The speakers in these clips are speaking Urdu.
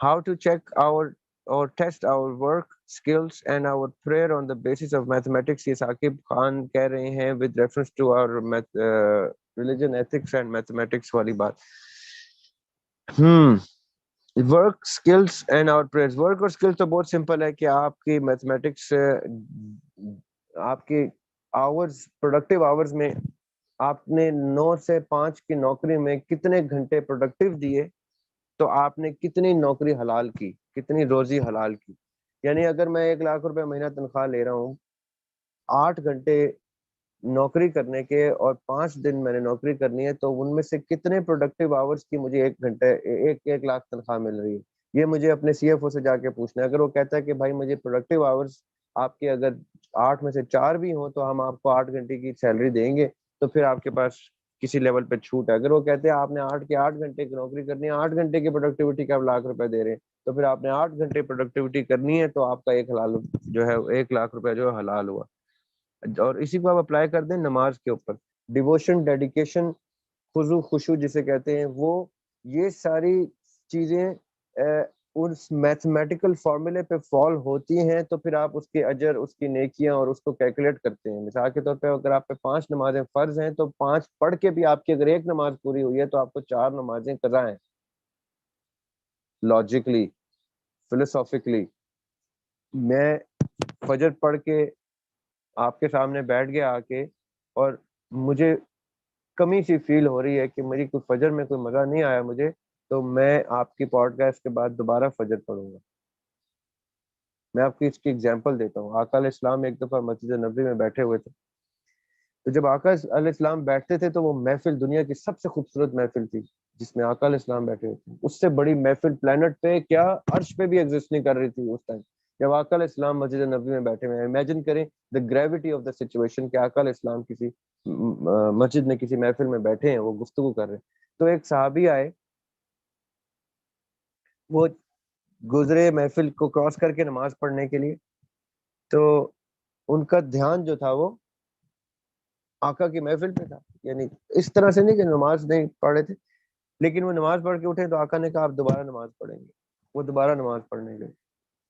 how to check our or test our work skills and our prayer on the basis of mathematics. یہ ثاقب خان کہہ رہے ہیں with reference to our religion, ethics and mathematics والی بات. Work skills and our prayers. Work اور اسکلس تو بہت سمپل ہے کہ آپ کی میتھمیٹکس، آپ کے آورز، پروڈکٹیو آورز میں آپ نے 9 سے 5 کی نوکری میں کتنے گھنٹے پروڈکٹیو دیے تو آپ نے کتنی نوکری حلال کی، کتنی روزی حلال کی. یعنی اگر میں 1,00,000 روپے مہینہ تنخواہ لے رہا ہوں، 8 گھنٹے نوکری کرنے کے اور 5 دن میں نے نوکری کرنی ہے، تو ان میں سے کتنے پروڈکٹیو آورز کی مجھے 1 لاکھ تنخواہ مل رہی ہے. یہ مجھے اپنے سی ایف او سے جا کے پوچھنا ہے. اگر وہ کہتا ہے کہ بھائی مجھے پروڈکٹیو آورز آپ کے اگر 8 میں سے 4 بھی ہوں تو ہم آپ کو 8 گھنٹے کی سیلری دیں گے، تو پھر آپ کے پاس کسی لیول پہ چھوٹ ہے. اگر وہ کہتے ہیں آپ نے 8 کے 8 گھنٹے کی نوکری کرنی ہے، 8 گھنٹے کی پروڈکٹیوٹی کا آپ 1,00,000 روپے دے رہے ہیں، تو پھر آپ نے 8 گھنٹے پروڈکٹیوٹی کرنی ہے تو آپ کا 1,00,000 جو ہے حلال ہوا. اور اسی کو آپ اپلائی کر دیں نماز کے اوپر. ڈیووشن، ڈیڈیکیشن، خضوع خشوع جسے کہتے ہیں، وہ یہ ساری چیزیں اس میتھمیٹیکل فارمولے پہ فال ہوتی ہیں تو پھر آپ اس کے اجر، اس کی نیکیاں اور اس کو کیلکولیٹ کرتے ہیں. مثال کے طور پہ اگر آپ پہ 5 نمازیں فرض ہیں تو 5 پڑھ کے بھی آپ کی اگر 1 نماز پوری ہوئی ہے تو آپ کو 4 نمازیں قضا ہیں. لاجیکلی، فلسافیکلی، میں فجر پڑھ کے آپ کے سامنے بیٹھ گیا آ کے اور مجھے کمی سی فیل ہو رہی ہے کہ میری کوئی فجر میں کوئی مزہ نہیں آیا مجھے، تو میں آپ کی پوڈ کاسٹ کے بعد دوبارہ فجر پڑھوں گا. میں آپ کی اس کی ایگزامپل دیتا ہوں. آقا علیہ السلام ایک دفعہ مسجد نبوی میں بیٹھے ہوئے تھے، تو جب آقا علیہ السلام بیٹھتے تھے تو وہ محفل دنیا کی سب سے خوبصورت محفل تھی جس میں آقا علیہ السلام بیٹھے ہوئے تھے. اس سے بڑی محفل پلانٹ پہ کیا عرش پہ بھی ایگزسٹ نہیں کر رہی تھی اس ٹائم جب آقا علیہ السلام مسجد نبوی میں بیٹھے ہوئے ہیں. امیجن کریں دا گریوٹی آف دا سچویشن کہ آقا علیہ السلام کسی مسجد میں کسی محفل میں بیٹھے ہیں، وہ گفتگو کر رہے ہیں. تو ایک صحابی آئے، وہ گزرے محفل کو کراس کر کے نماز پڑھنے کے لیے، تو ان کا دھیان جو تھا وہ آقا کی محفل پہ تھا. یعنی اس طرح سے نہیں کہ نماز نہیں پڑھ رہے تھے، لیکن وہ نماز پڑھ کے اٹھے تو آقا نے کہا آپ دوبارہ نماز پڑھیں گے. وہ دوبارہ نماز پڑھنے گئے،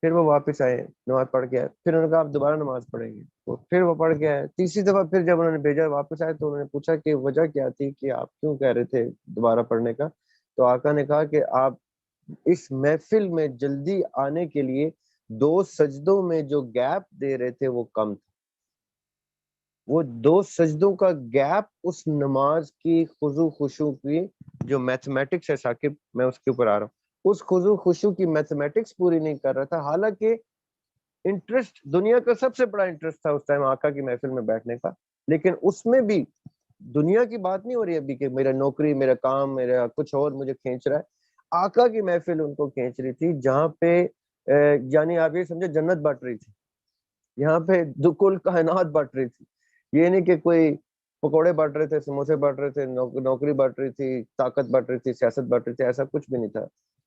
پھر وہ واپس آئے، نماز پڑھ کے آئے، پھر انہوں نے کہا آپ دوبارہ نماز پڑھیں گے، پھر وہ پڑھ کے آئے. تیسری دفعہ پھر جب انہوں نے بھیجا واپس آئے تو انہوں نے پوچھا کہ وجہ کیا تھی کہ آپ کیوں کہہ رہے تھے دوبارہ پڑھنے کا. تو آقا نے کہا کہ آپ اس محفل میں جلدی آنے کے لیے 2 سجدوں میں جو گیپ دے رہے تھے وہ کم تھا. وہ 2 سجدوں کا گیپ اس نماز کی خضوع خشوع کی جو میتھمیٹکس ہے، ثاقب میں اس کے اوپر آ رہا ہوں، اس خضوع خشوع کی میتھمیٹکس پوری نہیں کر رہا تھا. حالانکہ انٹرسٹ دنیا کا سب سے بڑا انٹرسٹ تھا اس ٹائم آقا کی محفل میں بیٹھنے کا، لیکن اس میں بھی دنیا کی بات نہیں ہو رہی ابھی کہ میرا نوکری، میرا کام، میرا کچھ اور مجھے کھینچ رہا ہے. آقا کی محفل ان کو کھینچ رہی تھی، جہاں پہ یعنی آپ یہ سمجھے جنت بٹ رہی تھی. یہاں پہ کل کائنات بٹ رہی تھی. یہ نہیں کہ کوئی پکوڑے بٹ رہے تھے، سموسے بٹ رہے تھے، نوکری بٹ رہی تھی، طاقت بٹ رہی تھی، سیاست بٹ رہی تھی، ایسا کچھ بھی نہیں تھا.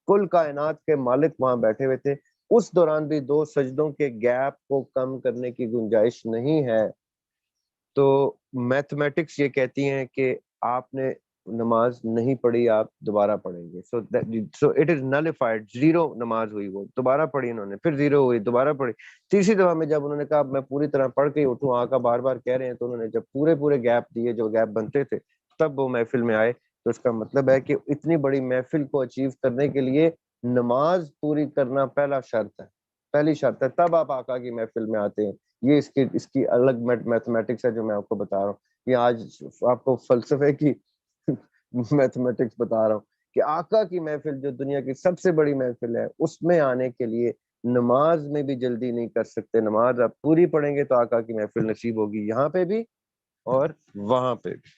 کل کائنات کے مالک وہاں بیٹھے ہوئے تھے. اس دوران بھی 2 سجدوں کے گیپ کو کم کرنے کی گنجائش نہیں ہے. تو میتھمیٹکس یہ کہتی ہیں کہ آپ نے نماز نہیں پڑھی، آپ دوبارہ پڑھیں گے. So it is نلیفائڈ. 0 نماز ہوئی، وہ دوبارہ پڑھی انہوں نے، پھر 0 ہوئی، دوبارہ پڑھی. تیسری دفعہ میں جب انہوں نے کہا میں پوری طرح پڑھ کے ہی اٹھوں، آقا بار بار کہہ رہے ہیں، تو انہوں نے جب پورے گیپ دیے جو گیپ بنتے تھے تب وہ محفل میں آئے. تو اس کا مطلب ہے کہ اتنی بڑی محفل کو اچیو کرنے کے لیے نماز پوری کرنا پہلا شرط ہے، پہلی شرط ہے، تب آپ آقا کی محفل میں آتے ہیں. یہ اس کی الگ میتھمیٹکس ہے جو میں آپ کو بتا رہا ہوں. یہ آج آپ کو فلسفے کی میتھمیٹکس بتا رہا ہوں کہ آقا کی محفل جو دنیا کی سب سے بڑی محفل ہے، اس میں آنے کے لیے نماز میں بھی جلدی نہیں کر سکتے. نماز آپ پوری پڑھیں گے تو آقا کی محفل نصیب ہوگی، یہاں پہ بھی اور وہاں پہ بھی.